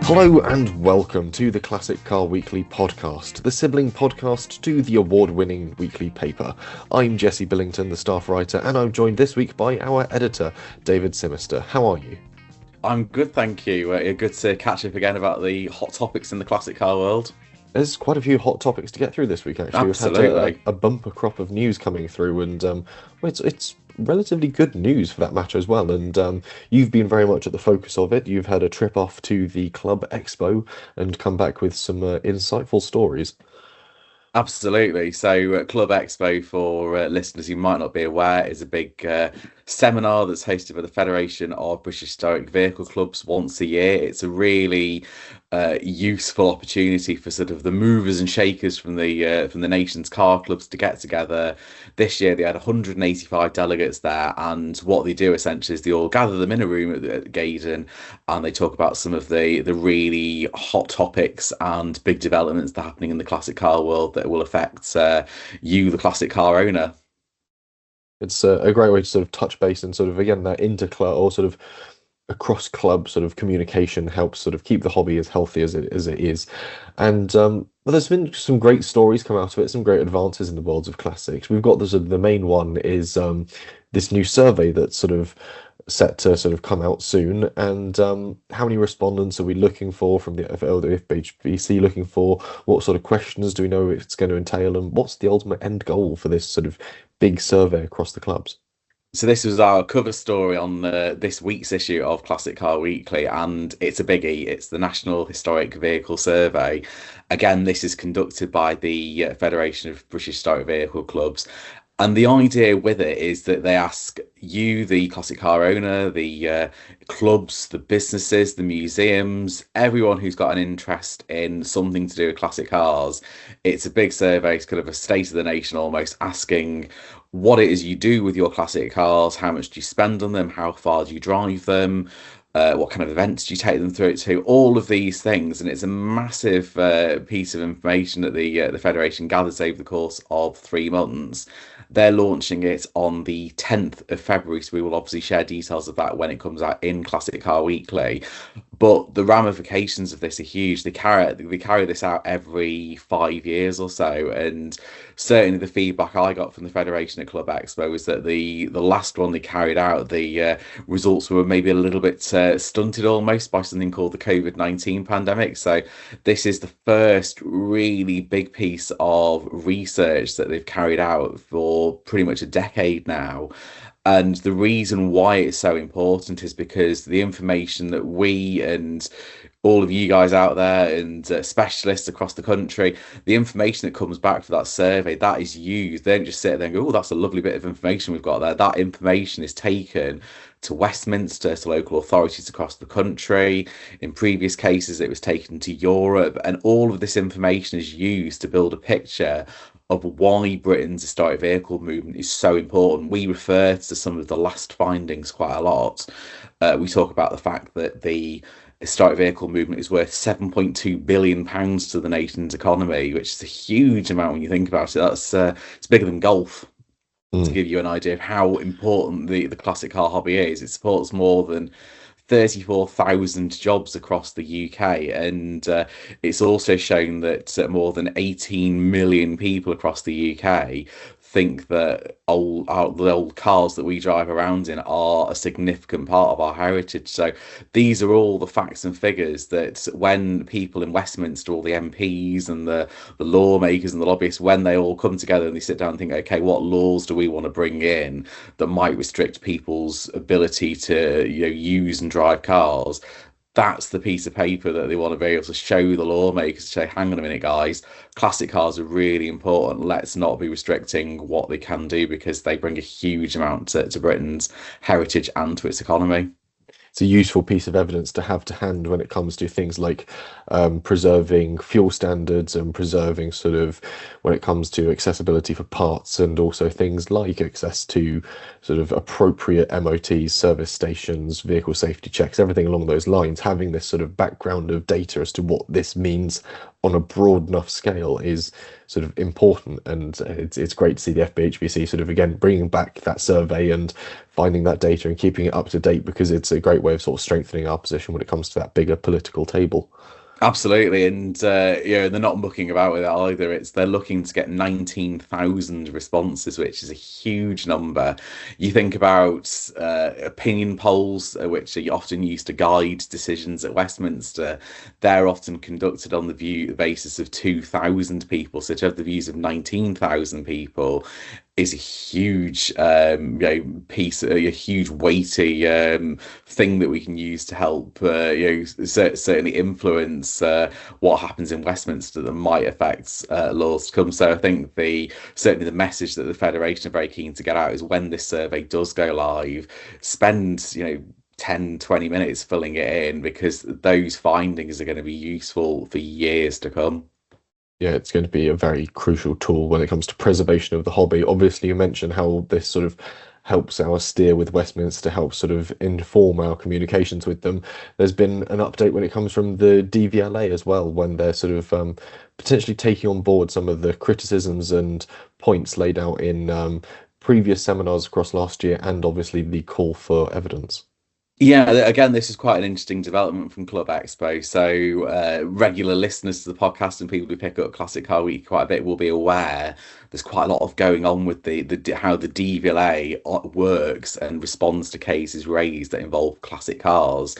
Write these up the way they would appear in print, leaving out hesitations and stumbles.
Hello and welcome to the Classic Car Weekly podcast, the sibling podcast to the award-winning weekly paper. I'm Jesse Billington, the staff writer, and I'm joined this week by our editor, David Simister. How are you? I'm good, thank you. Good to catch up again about the hot topics in the classic car world. There's quite a few hot topics to get through this week, actually. We've had Absolutely. a bumper crop of news coming through, and it's relatively good news for that matter as well. And you've been very much at the focus of it. You've had a trip off to the ClubExpo and come back with some insightful stories. Absolutely. So, Club Expo, for listeners who might not be aware, is a big seminar that's hosted by the Federation of British Historic Vehicle Clubs once a year. It's a really useful opportunity for sort of the movers and shakers from the nation's car clubs to get together. This year they had 185 delegates there, and what they do essentially is they all gather them in a room at Gaydon, and they talk about some of the really hot topics and big developments that are happening in the classic car world that will affect you, the classic car owner. It's a great way to sort of touch base and sort of again that inter-club or sort of across club sort of communication helps sort of keep the hobby as healthy as it is. And but there's been some great stories come out of it, some great advances in the worlds of classics. We've got the sort of the main one is this new survey that's sort of set to sort of come out soon. And how many respondents are we looking for from the FHBC looking for? What sort of questions do we know it's going to entail? And what's the ultimate end goal for this sort of big survey across the clubs? So this was our cover story on this week's issue of Classic Car Weekly, and it's a biggie. It's the National Historic Vehicle Survey. Again, this is conducted by the Federation of British Historic Vehicle Clubs. And the idea with it is that they ask you, the classic car owner, the clubs, the businesses, the museums, everyone who's got an interest in something to do with classic cars. It's a big survey. It's kind of a state of the nation almost, asking what it is you do with your classic cars, how much do you spend on them, how far do you drive them, what kind of events do you take them through it to, all of these things. And it's a massive piece of information that the Federation gathers over the course of 3 months. They're launching it on the 10th of February, so we will obviously share details of that when it comes out in Classic Car Weekly. But the ramifications of this are huge. They carry this out every 5 years or so, and certainly the feedback I got from the Federation at Club Expo was that the last one they carried out, the results were maybe a little bit stunted almost by something called the COVID-19 pandemic. So this is the first really big piece of research that they've carried out for pretty much a decade now. And the reason why it's so important is because the information that we and all of you guys out there and specialists across the country, the information that comes back for that survey, that is used. They don't just sit there and go, oh, that's a lovely bit of information we've got there. That information is taken to Westminster, to local authorities across the country. In previous cases, it was taken to Europe, and all of this information is used to build a picture of why Britain's historic vehicle movement is so important. We refer to some of the last findings quite a lot. We talk about the fact that the historic vehicle movement is worth £7.2 billion to the nation's economy, which is a huge amount when you think about it. That's it's bigger than golf, to Mm. give you an idea of how important the classic car hobby is. It supports more than 34,000 jobs across the UK, and it's also shown that more than 18 million people across the UK think that the old cars that we drive around in are a significant part of our heritage. So these are all the facts and figures that when people in Westminster, all the MPs and the lawmakers and the lobbyists, when they all come together and they sit down and think, okay, what laws do we want to bring in that might restrict people's ability to use and drive cars? That's the piece of paper that they want to be able to show the lawmakers, say, hang on a minute, guys, classic cars are really important. Let's not be restricting what they can do, because they bring a huge amount to Britain's heritage and to its economy. It's a useful piece of evidence to have to hand when it comes to things like preserving fuel standards and preserving sort of when it comes to accessibility for parts, and also things like access to sort of appropriate MOTs, service stations, vehicle safety checks, everything along those lines. Having this sort of background of data as to what this means on a broad enough scale is sort of important. And it's great to see the FBHBC sort of again bringing back that survey and finding that data and keeping it up to date, because it's a great way of sort of strengthening our position when it comes to that bigger political table. Absolutely, and they're not mucking about with it either. They're looking to get 19,000 responses, which is a huge number. You think about opinion polls, which are often used to guide decisions at Westminster. They're often conducted on the basis of 2,000 people. So to have the views of 19,000 people is a huge piece, a huge weighty thing that we can use to help certainly influence what happens in Westminster that might affect laws to come. So I think certainly the message that the Federation are very keen to get out is when this survey does go live, spend 10, 20 minutes filling it in, because those findings are going to be useful for years to come. Yeah, it's going to be a very crucial tool when it comes to preservation of the hobby. Obviously, you mentioned how this sort of helps our steer with Westminster, helps sort of inform our communications with them. There's been an update when it comes from the DVLA as well, when they're sort of potentially taking on board some of the criticisms and points laid out in previous seminars across last year, and obviously the call for evidence. Yeah, again, this is quite an interesting development from ClubExpo. So, regular listeners to the podcast and people who pick up Classic Car Week quite a bit will be aware there's quite a lot of going on with the how the DVLA works and responds to cases raised that involve classic cars.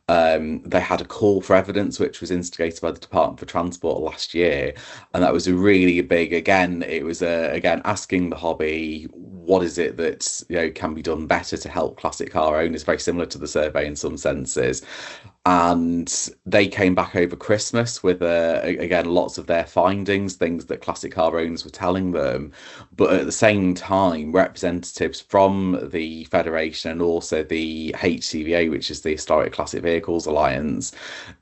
They had a call for evidence, which was instigated by the Department for Transport last year, and that was a really big. Again, it was again asking the hobby, what is it that can be done better to help classic car owners? Very similar to the survey in some senses. And they came back over Christmas with again lots of their findings, things that classic car owners were telling them. But at the same time, representatives from the Federation and also the HCVA, which is the Historic Classic Vehicles Alliance,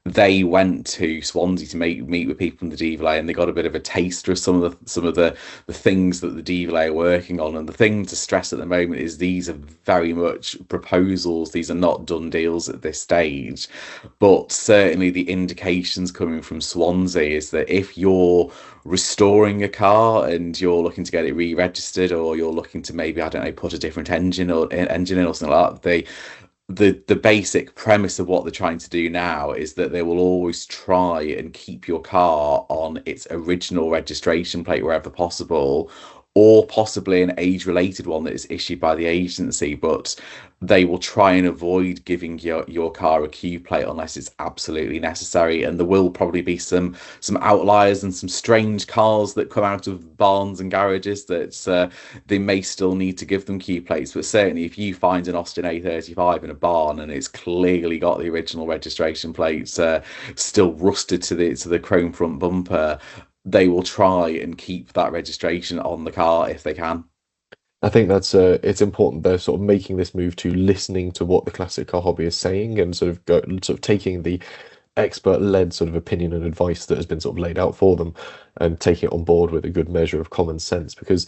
they went to Swansea to meet with people from the DVLA, and they got a bit of a taster of some of the things that the DVLA are working on. And the thing to stress at the moment is these are very much proposals; these are not done deals at this stage. But certainly the indications coming from Swansea is that if you're restoring a car and you're looking to get it re-registered, or you're looking to maybe, I don't know, put a different engine in or something like that, the basic premise of what they're trying to do now is that they will always try and keep your car on its original registration plate wherever possible, or possibly an age-related one that is issued by the agency, but they will try and avoid giving your car a Q plate unless it's absolutely necessary. And there will probably be some outliers and some strange cars that come out of barns and garages that they may still need to give them Q plates. But certainly, if you find an Austin A35 in a barn and it's clearly got the original registration plates still rusted to the chrome front bumper, they will try and keep that registration on the car if they can. I think that's it's important they're sort of making this move to listening to what the classic car hobby is saying, and sort of taking the expert-led sort of opinion and advice that has been sort of laid out for them, and taking it on board with a good measure of common sense. Because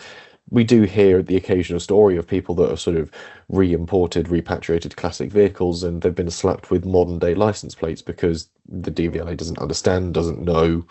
we do hear the occasional story of people that have sort of re-imported, repatriated classic vehicles, and they've been slapped with modern day license plates because the DVLA doesn't understand, doesn't know.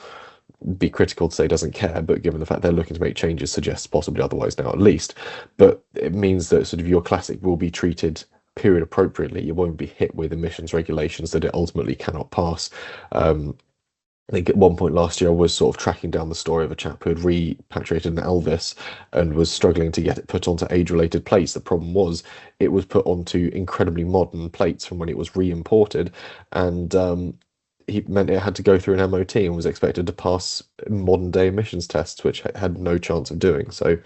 Be critical to say doesn't care, but given the fact they're looking to make changes, suggests possibly otherwise now at least. But it means that sort of your classic will be treated period appropriately. It won't be hit with emissions regulations that it ultimately cannot pass. I think at one point last year I was sort of tracking down the story of a chap who had repatriated an Elvis and was struggling to get it put onto age-related plates. The problem was it was put onto incredibly modern plates from when it was re-imported, and he meant it had to go through an MOT and was expected to pass modern day emissions tests, which had no chance of doing. So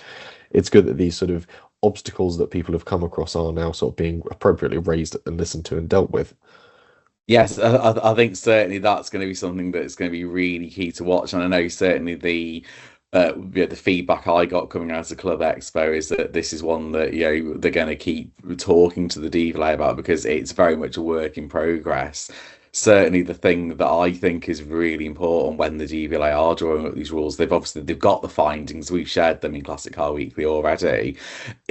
it's good that these sort of obstacles that people have come across are now sort of being appropriately raised and listened to and dealt with. Yes, I think certainly that's going to be something that's going to be really key to watch. And I know certainly the feedback I got coming out of ClubExpo is that this is one that they're going to keep talking to the DVLA about, because it's very much a work in progress. Certainly the thing that I think is really important when the DVLA are drawing up these rules, they've got the findings, we've shared them in Classic Car Weekly already.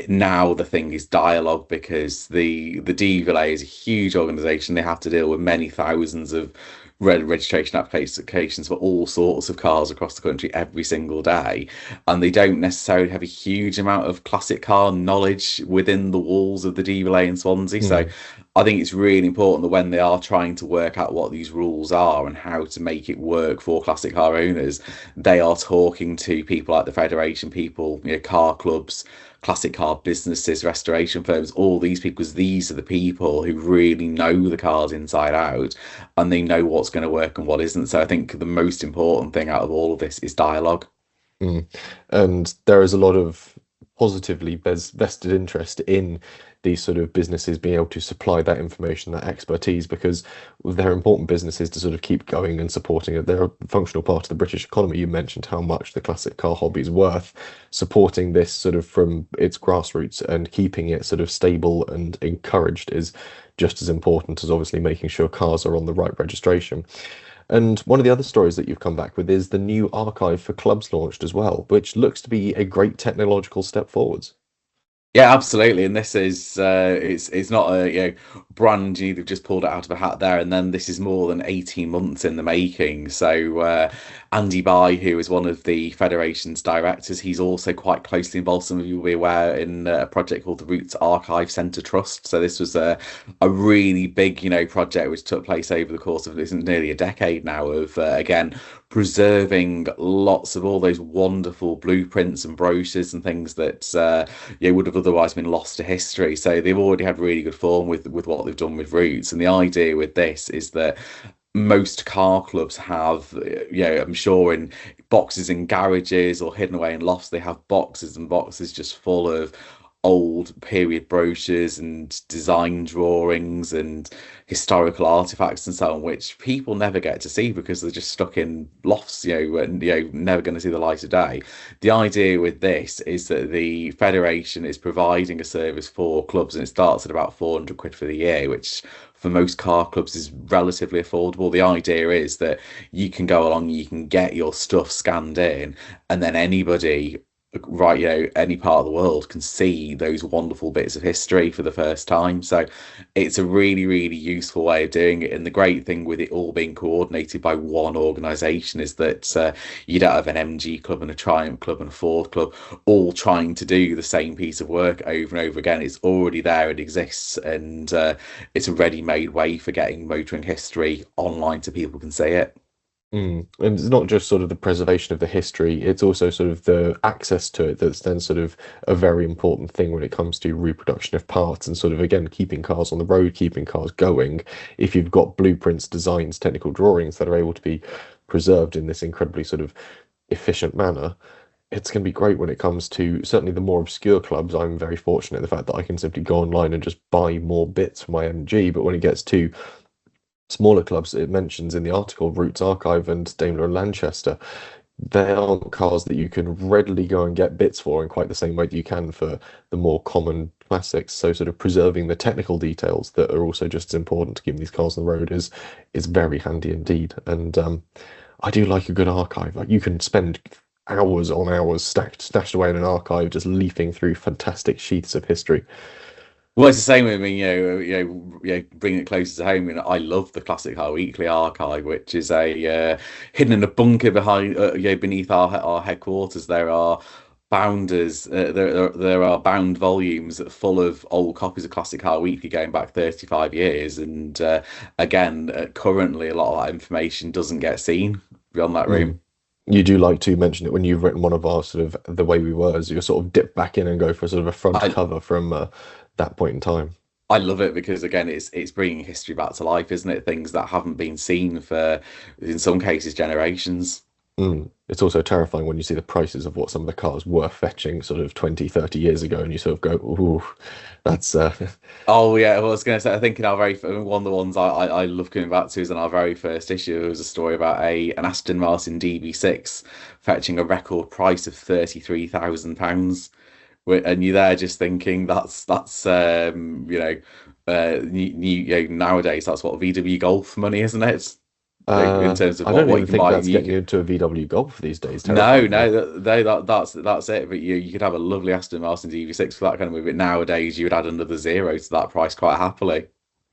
Now the thing is dialogue, because the DVLA is a huge organization. They have to deal with many thousands of registration applications for all sorts of cars across the country every single day, and they don't necessarily have a huge amount of classic car knowledge within the walls of the DVLA in Swansea. So Mm, I think it's really important that when they are trying to work out what these rules are and how to make it work for classic car owners, they are talking to people like the Federation, people, car clubs, classic car businesses, restoration firms, all these people, because these are the people who really know the cars inside out and they know what's going to work and what isn't. So I think the most important thing out of all of this is dialogue. mm. And there is a lot of positively vested interest in these sort of businesses being able to supply that information, that expertise, because they're important businesses to sort of keep going and supporting it. They're a functional part of the British economy. You mentioned how much the classic car hobby is worth. Supporting this sort of from its grassroots and keeping it sort of stable and encouraged is just as important as obviously making sure cars are on the right registration. And one of the other stories that you've come back with is the new archive for clubs launched as well, which looks to be a great technological step forwards. Yeah, absolutely. And this is it's not a brand new. They've just pulled it out of a hat there, and then this is more than 18 months in the making. So Andy Bye, who is one of the Federation's directors, he's also quite closely involved. Some of you will be aware in a project called the Roots Archive Centre Trust. So this was a really big project which took place over the course of this nearly a decade now of again preserving lots of all those wonderful blueprints and brochures and things that would have otherwise been lost to history. So they've already had really good form with what they've done with Roots. And the idea with this is that most car clubs have, I'm sure in boxes in garages or hidden away in lofts, they have boxes and boxes just full of old period brochures and design drawings and historical artifacts and so on, which people never get to see because they're just stuck in lofts, and never going to see the light of day. The idea with this is that the Federation is providing a service for clubs, and it starts at about 400 quid for the year, which for most car clubs is relatively affordable. The idea is that you can go along, you can get your stuff scanned in, and then anybody, right, any part of the world can see those wonderful bits of history for the first time. So it's a really, really useful way of doing it. And the great thing with it all being coordinated by one organization is that you don't have an MG club and a Triumph club and a Ford club all trying to do the same piece of work over and over again. It's already there, it exists, and it's a ready-made way for getting motoring history online so people can see it. Mm. And it's not just sort of the preservation of the history, it's also sort of the access to it that's then sort of a very important thing when it comes to reproduction of parts and sort of, again, keeping cars on the road, keeping cars going. If you've got blueprints, designs, technical drawings that are able to be preserved in this incredibly sort of efficient manner, it's going to be great when it comes to certainly the more obscure clubs. I'm very fortunate in the fact that I can simply go online and just buy more bits for my MG, but when it gets to smaller clubs, it mentions in the article Roots Archive and Daimler and Lanchester, they aren't cars that you can readily go and get bits for in quite the same way that you can for the more common classics. So sort of preserving the technical details that are also just as important to keeping these cars on the road is very handy indeed. And I do like a good archive. Like you can spend hours on hours stashed away in an archive just leafing through fantastic sheaths of history. Well, it's the same with me, bringing it closer to home. I love the Classic Car Weekly archive, which is a hidden in a bunker behind, beneath our headquarters. There are bounders, there are bound volumes full of old copies of Classic Car Weekly going back 35 years, and again, currently a lot of that information doesn't get seen beyond that Mm. room. You do like to mention it when you've written one of our sort of the way we were, as you sort of dip back in and go for sort of a front I cover from that point in time. I love it because again, it's bringing history back to life, isn't it? Things that haven't been seen for, in some cases, generations. Mm. It's also terrifying when you see the prices of what some of the cars were fetching sort of 20, 30 years ago, and you sort of go, ooh, that's Oh yeah, well, I was going to say, I think in our one of the ones I love coming back to is in our very first issue. There was a story about an Aston Martin DB6 fetching a record price of £33,000, and you're there just thinking that's nowadays that's what VW Golf money, isn't it? In terms of I don't what even you can think buy, that's you getting you could. into a VW Golf these days, No, terrifyingly. no, that's it. But you could have a lovely Aston Martin DV6 for that kind of movie. But nowadays, you would add another zero to that price quite happily.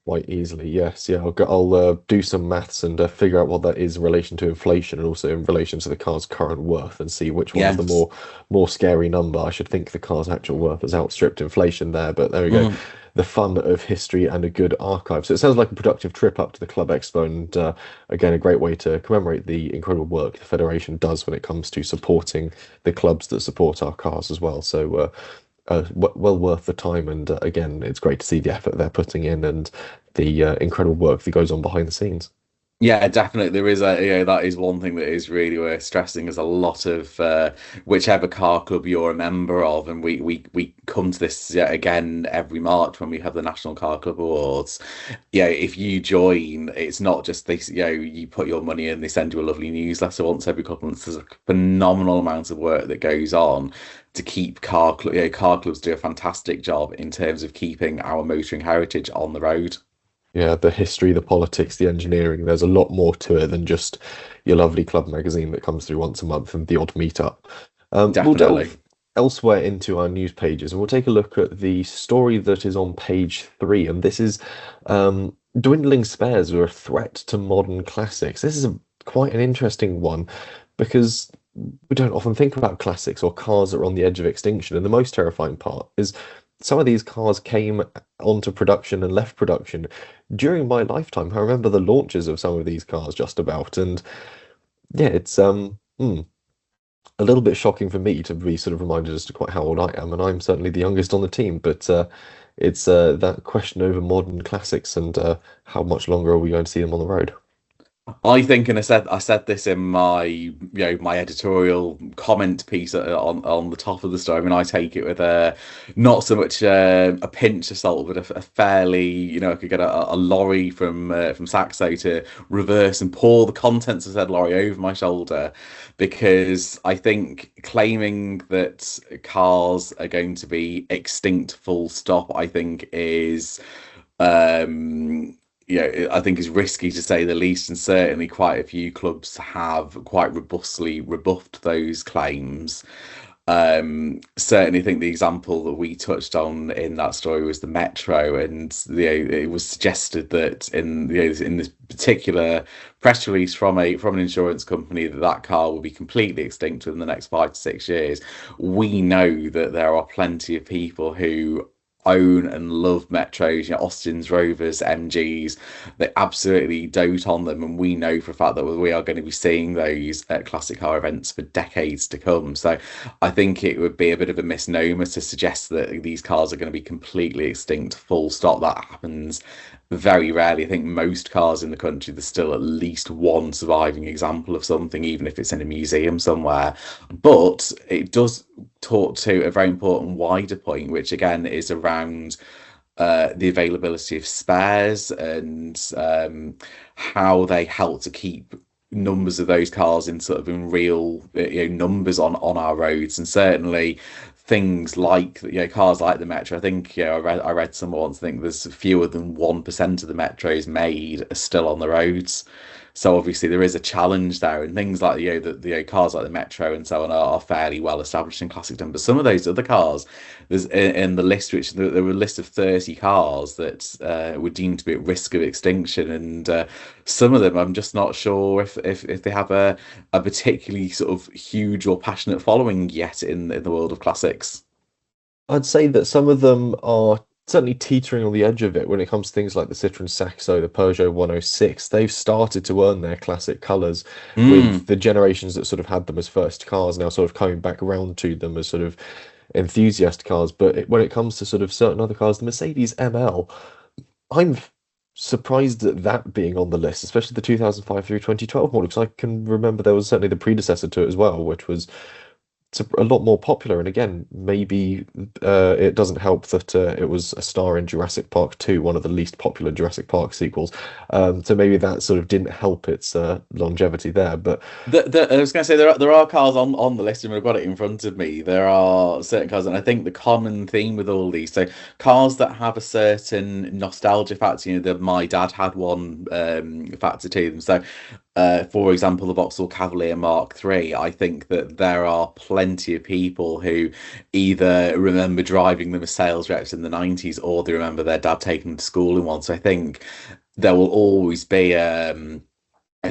Quite easily, yes. Yeah, I'll do some maths and figure out what that is in relation to inflation and also in relation to the car's current worth and see which one is the Yes. more scary number. I should think the car's actual worth has outstripped inflation there, but there we go. Mhm. The fun of history and a good archive. So it sounds like a productive trip up to the Club Expo and again a great way to commemorate the incredible work the Federation does when it comes to supporting the clubs that support our cars as well. So well worth the time. And again, it's great to see the effort they're putting in and the incredible work that goes on behind the scenes. Yeah, definitely. There is that is one thing that is really worth stressing is a lot of whichever car club you're a member of, and we come to this again every March when we have the National Car Club Awards. Yeah, if you join, it's not just this, you put your money in, they send you a lovely newsletter once every couple of months. There's a phenomenal amount of work that goes on to keep car clubs do a fantastic job in terms of keeping our motoring heritage on the road. Yeah, the history, the politics, the engineering, there's a lot more to it than just your lovely club magazine that comes through once a month and the odd meetup. We'll Definitely. delve elsewhere into our news pages and we'll take a look at the story that is on page 3. And this is dwindling spares are a threat to modern classics. This is quite an interesting one because we don't often think about classics or cars that are on the edge of extinction. And the most terrifying part is some of these cars came onto production and left production during my lifetime. I remember the launches of some of these cars just about, and yeah, it's a little bit shocking for me to be sort of reminded as to quite how old I am, and I'm certainly the youngest on the team. But it's that question over modern classics and how much longer are we going to see them on the road? I think, and I said this in my my editorial comment piece on the top of the story. I mean, I take it with a not so much a pinch of salt, but a fairly I could get a lorry from Saxo to reverse and pour the contents of said lorry over my shoulder, because I think claiming that cars are going to be extinct full stop, I think is I think is risky to say the least, and certainly quite a few clubs have quite robustly rebuffed those claims. Certainly think the example that we touched on in that story was the Metro, and it was suggested that in this particular press release from an insurance company that that car will be completely extinct within the next 5 to 6 years. We know that there are plenty of people who own and love Metros, Austins, Rovers, MGs. They absolutely dote on them, and we know for a fact that we are going to be seeing those at classic car events for decades to come. So I think it would be a bit of a misnomer to suggest that these cars are going to be completely extinct, full stop. That happens very rarely. I think most cars in the country, there's still at least one surviving example of something, even if it's in a museum somewhere. But it does talk to a very important wider point, which again is around the availability of spares and how they help to keep numbers of those cars in sort of in real numbers on our roads. And certainly things like cars like the Metro. I think I read somewhere once, I think there's fewer than 1% of the Metros made are still on the roads. So obviously there is a challenge there, and things like the cars like the Metro and so on are fairly well established in classicdom. But some of those other cars, there's in the list, which there were a list of 30 cars that were deemed to be at risk of extinction, and some of them I'm just not sure if they have a particularly sort of huge or passionate following yet in the world of classics. I'd say that some of them are certainly teetering on the edge of it when it comes to things like the Citroen Saxo, the Peugeot 106. They've started to earn their classic colours with Mm. the generations that sort of had them as first cars now sort of coming back around to them as sort of enthusiast cars. But when it comes to sort of certain other cars, the Mercedes ML, I'm surprised at that being on the list, especially the 2005 through 2012 model, because I can remember there was certainly the predecessor to it as well, which was a lot more popular. And again, maybe it doesn't help that it was a star in Jurassic Park 2, one of the least popular Jurassic Park sequels. So maybe that sort of didn't help its longevity there. But I was going to say there are cars on the list, and I've got it in front of me. There are certain cars, and I think the common theme with all these, so cars that have a certain nostalgia factor, that my dad had one factor to them. So for example, the Vauxhall Cavalier Mark III, I think that there are plenty of people who either remember driving them as sales reps in the 90s or they remember their dad taking them to school in one. So I think there will always be a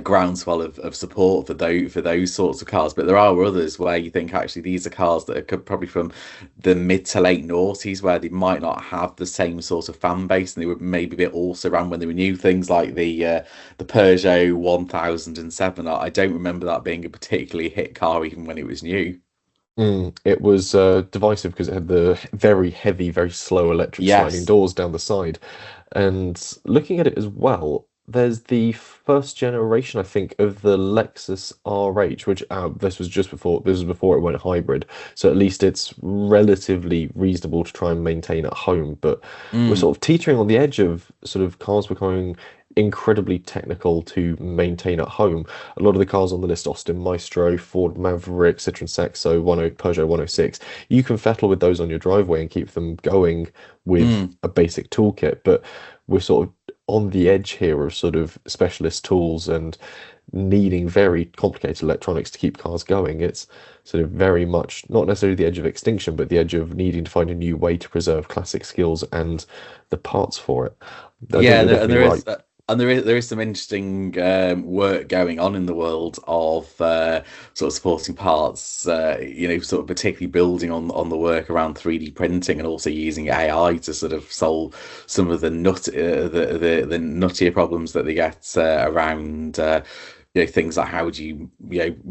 groundswell of support for those sorts of cars. But there are others where you think actually these are cars that are probably from the mid to late noughties where they might not have the same sort of fan base, and they were maybe a bit also around when they were new. Things like the Peugeot 1007. I don't remember that being a particularly hit car even when it was new. It was divisive because it had the very heavy, very slow electric sliding Yes. doors down the side. And looking at it as well, there's the first generation, I think, of the Lexus RH, which this was before it went hybrid. So at least it's relatively reasonable to try and maintain at home. But we're Mm. sort of teetering on the edge of sort of cars becoming incredibly technical to maintain at home. A lot of the cars on the list, Austin Maestro, Ford Maverick, Citroen Saxo, Peugeot 106, you can fettle with those on your driveway and keep them going with Mm. a basic toolkit. But we're sort of on the edge here of sort of specialist tools and needing very complicated electronics to keep cars going. It's sort of very much not necessarily the edge of extinction, but the edge of needing to find a new way to preserve classic skills and the parts for it. I think Yeah, you're and definitely there right. is there is some interesting work going on in the world of sort of supporting parts. Sort of particularly building on the work around 3D printing and also using AI to sort of solve some of the nuttier problems that they get around. Things like how would you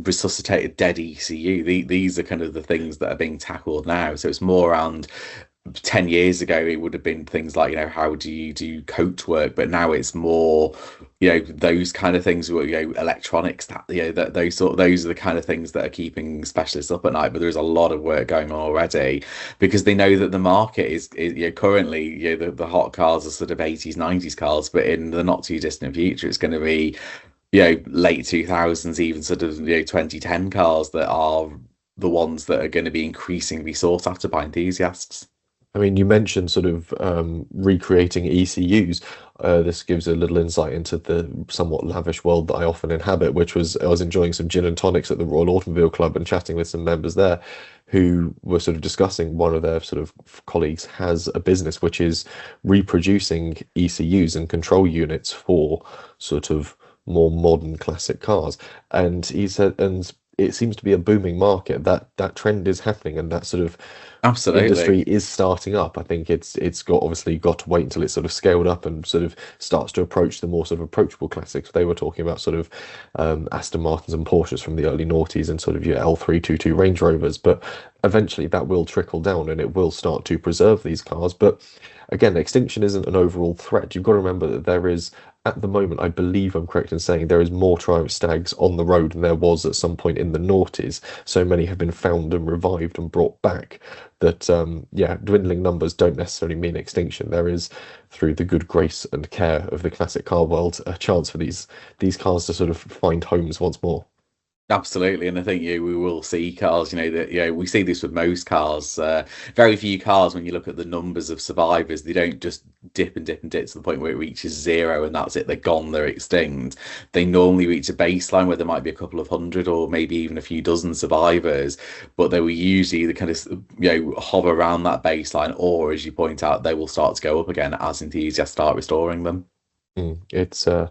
resuscitate a dead ECU? These are kind of the things that are being tackled now. So it's more around 10 years ago it would have been things like how do you do coach work, but now it's more those kind of things where electronics that that those are the kind of things that are keeping specialists up at night. But there's a lot of work going on already because they know that the market is currently the hot cars are sort of 80s 90s cars, but in the not too distant future it's going to be late 2000s, even sort of 2010 cars that are the ones that are going to be increasingly sought after by enthusiasts. I mean, you mentioned sort of recreating ECUs. This gives a little insight into the somewhat lavish world that I often inhabit, which was I was enjoying some gin and tonics at the Royal Automobile Club and chatting with some members there who were sort of discussing one of their sort of colleagues has a business which is reproducing ECUs and control units for sort of more modern classic cars. And he said, and it seems to be a booming market. That trend is happening, and that sort of industry Absolutely. is starting up. I think it's got obviously got to wait until it's sort of scaled up and sort of starts to approach the more sort of approachable classics. They were talking about sort of Aston Martins and Porsches from the early noughties and sort of your L322 Range Rovers, but eventually that will trickle down and it will start to preserve these cars. But again, extinction isn't an overall threat. You've got to remember that there is, at the moment, I believe I'm correct in saying there is more Triumph Stags on the road than there was at some point in the noughties. So many have been found and revived and brought back that, yeah, dwindling numbers don't necessarily mean extinction. There is, through the good grace and care of the classic car world, a chance for these cars to sort of find homes once more. Absolutely, and I think we will see cars. That we see this with most cars. Very few cars, when you look at the numbers of survivors, they don't just dip and dip and dip to the point where it reaches zero and that's it. They're gone. They're extinct. They normally reach a baseline where there might be a couple of hundred or maybe even a few dozen survivors, but they will usually the kind of hover around that baseline, or as you point out, they will start to go up again as enthusiasts start restoring them. It's a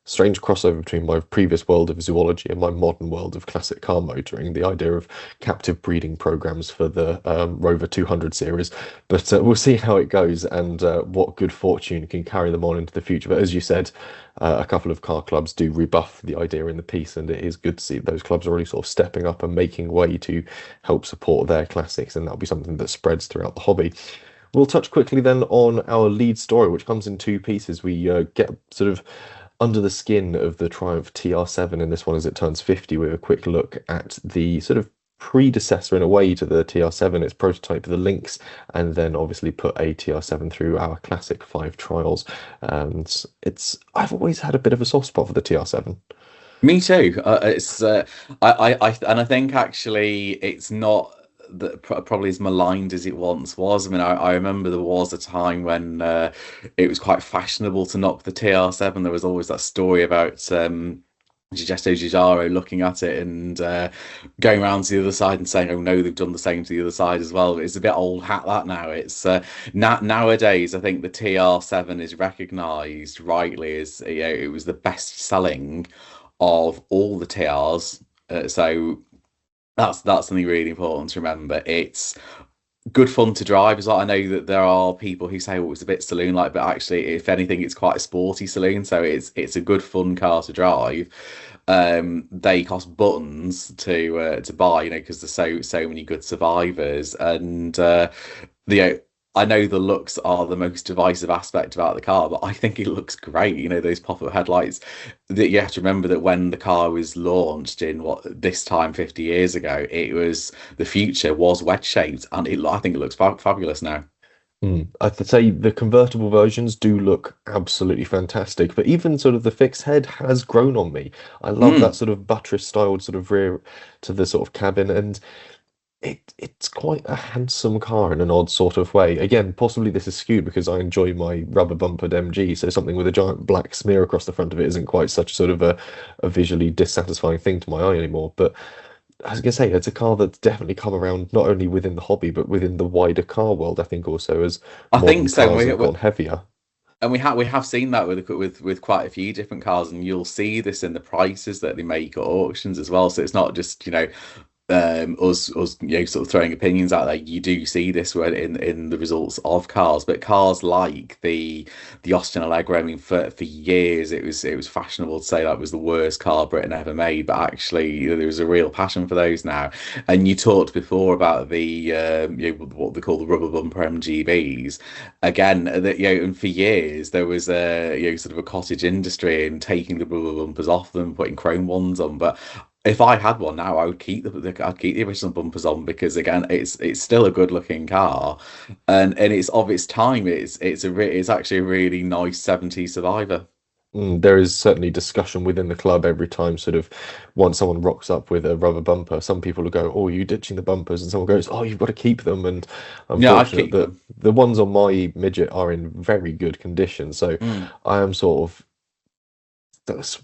strange crossover between my previous world of zoology and my modern world of classic car motoring, the idea of captive breeding programs for the Rover 200 series. But we'll see how it goes and what good fortune can carry them on into the future. But as you said, a couple of car clubs do rebuff the idea in the piece, and it is good to see those clubs are really sort of stepping up and making way to help support their classics, and that'll be something that spreads throughout the hobby. We'll touch quickly then on our lead story, which comes in two pieces. We get sort of under the skin of the Triumph TR7 in this one as it turns 50 with a quick look at the sort of predecessor in a way to the TR7, its prototype, the Lynx, and then obviously put a TR7 through our classic 5 trials. And I've always had a bit of a soft spot for the TR7. Me too. It's and I think actually it's not that probably as maligned as it once was. I mean, I remember there was a time when it was quite fashionable to knock the TR7. There was always that story about Giuseppe Giugiaro looking at it and going around to the other side and saying, "Oh no, they've done the same to the other side as well." It's a bit old hat that now. It's nowadays I think the TR7 is recognised rightly as, you know, it was the best selling of all the TRs. So that's something really important to remember. It's good fun to drive as well. I know that there are people who say, "Oh, it's a bit saloon like," but actually, if anything, it's quite a sporty saloon. So it's a good fun car to drive. They cost buttons to buy, you know, because there's so many good survivors, and the I know the looks are the most divisive aspect about the car, but I think it looks great. You know, those pop-up headlights. That you have to remember that when the car was launched in what this time 50 years ago, it was the future was wedge shaped, and I think it looks fabulous now. I'd say the convertible versions do look absolutely fantastic, but even sort of the fixed head has grown on me. I love that Mm. sort of buttress styled sort of rear to the sort of cabin, and it's quite a handsome car in an odd sort of way. Again, possibly this is skewed because I enjoy my rubber bumpered MG, so something with a giant black smear across the front of it isn't quite such sort of a visually dissatisfying thing to my eye anymore. But I was gonna say it's a car that's definitely come around not only within the hobby but within the wider car world. I think also as I modern think so. cars have gone heavier. And we have seen that with quite a few different cars, and you'll see this in the prices that they make at auctions as well. So it's not just, you know, us you know, sort of throwing opinions out there. You do see this when in the results of cars, but cars like the Austin Allegro. I mean, for years it was fashionable to say that was the worst car Britain ever made, but actually, you know, there's a real passion for those now. And you talked before about the you know, what they call the rubber bumper MGBs. Again, that, you know, and for years there was a, you know, sort of a cottage industry in taking the rubber bumpers off them, putting chrome ones on, but if I had one now, I would keep I'd keep the original bumpers on, because again, it's still a good looking car, and it's of its time. It's actually a really nice 70s survivor. There is certainly discussion within the club every time, sort of, once someone rocks up with a rubber bumper, some people will go, "Oh, you're ditching the bumpers," and someone goes, "Oh, you've got to keep them." And I'm Yeah, I'd fortunate keep that them. the ones on my midget are in very good condition, so Mm. I am sort of that's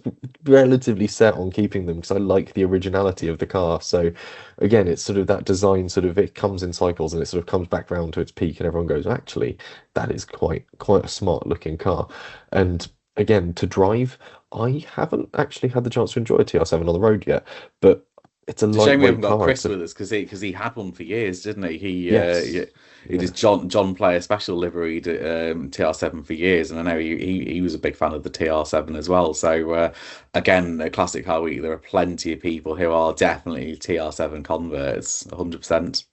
relatively set on keeping them because I like the originality of the car. So again, it's sort of that design, sort of it comes in cycles and it sort of comes back round to its peak, and everyone goes, actually, that is quite a smart looking car. And again, to drive, I haven't actually had the chance to enjoy a TR7 on the road yet, but it's a It's a shame we lightweight haven't got car. Chris with us, because he had one for years, didn't he? Yes, He yeah. did John Player Special liveried TR7 for years, and I know he was a big fan of the TR7 as well. So again, a classic car week. There are plenty of people who are definitely TR7 converts, 100%.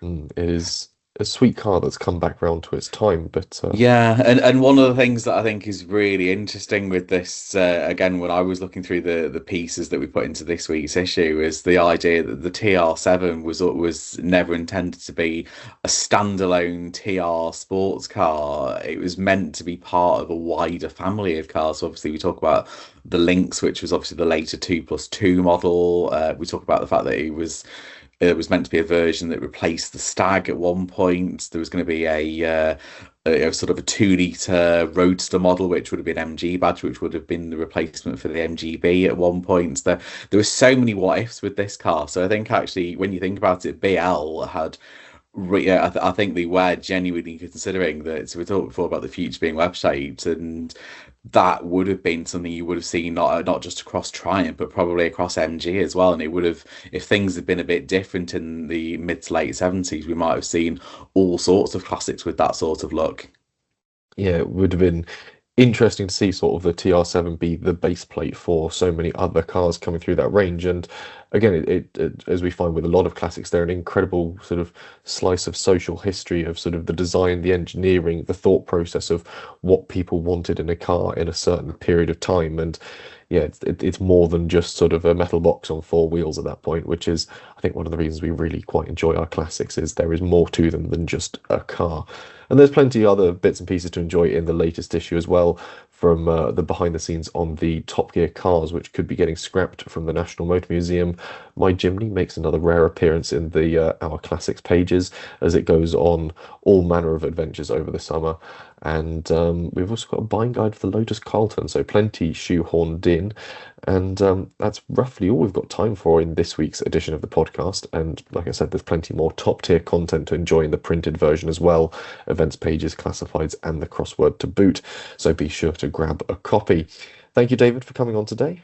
It is a sweet car that's come back round to its time, but Yeah, and one of the things that I think is really interesting with this, again, when I was looking through the pieces that we put into this week's issue, is the idea that the TR7 was never intended to be a standalone TR sports car. It was meant to be part of a wider family of cars. So obviously, we talk about the Lynx, which was obviously the later 2+2 model. We talk about the fact that it was meant to be a version that replaced the Stag at one point. There was going to be a sort of a 2 litre roadster model, which would have been MG badge, which would have been the replacement for the MGB at one point. There were so many what ifs with this car. So I think actually, when you think about it, BL had. Yeah, I think they were genuinely considering that. So we talked before about the future being web shaped, and that would have been something you would have seen not just across Triumph, but probably across MG as well. And it would have, if things had been a bit different in the mid to late 70s, we might have seen all sorts of classics with that sort of look. yeah, it would have been interesting to see sort of the TR7 be the base plate for so many other cars coming through that range. And again, as we find with a lot of classics, they're an incredible sort of slice of social history of sort of the design, the engineering, the thought process of what people wanted in a car in a certain period of time. And yeah, it's more than just sort of a metal box on four wheels at that point, which is, I think, one of the reasons we really quite enjoy our classics is there is more to them than just a car. And there's plenty of other bits and pieces to enjoy in the latest issue as well, from the behind the scenes on the Top Gear cars, which could be getting scrapped from the National Motor Museum. My Jimny makes another rare appearance in the Our Classics pages as it goes on all manner of adventures over the summer. And we've also got a buying guide for the Lotus Carlton, so plenty shoehorned in. And that's roughly all we've got time for in this week's edition of the podcast. And like I said, there's plenty more top tier content to enjoy in the printed version as well, events pages, classifieds, and the crossword to boot. So be sure to grab a copy. Thank you, David, for coming on today.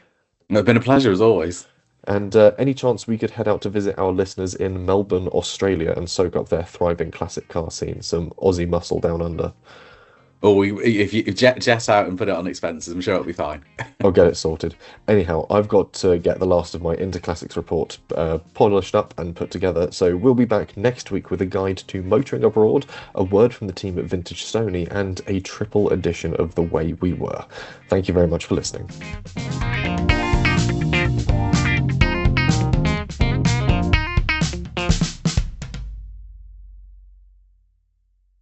It's been a pleasure as always. And any chance we could head out to visit our listeners in Melbourne, Australia, and soak up their thriving classic car scene, some Aussie muscle down under? Or if you jet out and put it on expenses, I'm sure it'll be fine. I'll get it sorted. Anyhow, I've got to get the last of my Interclassics report polished up and put together, so we'll be back next week with a guide to motoring abroad, a word from the team at Vintage Sony, and a triple edition of The Way We Were. Thank you very much for listening.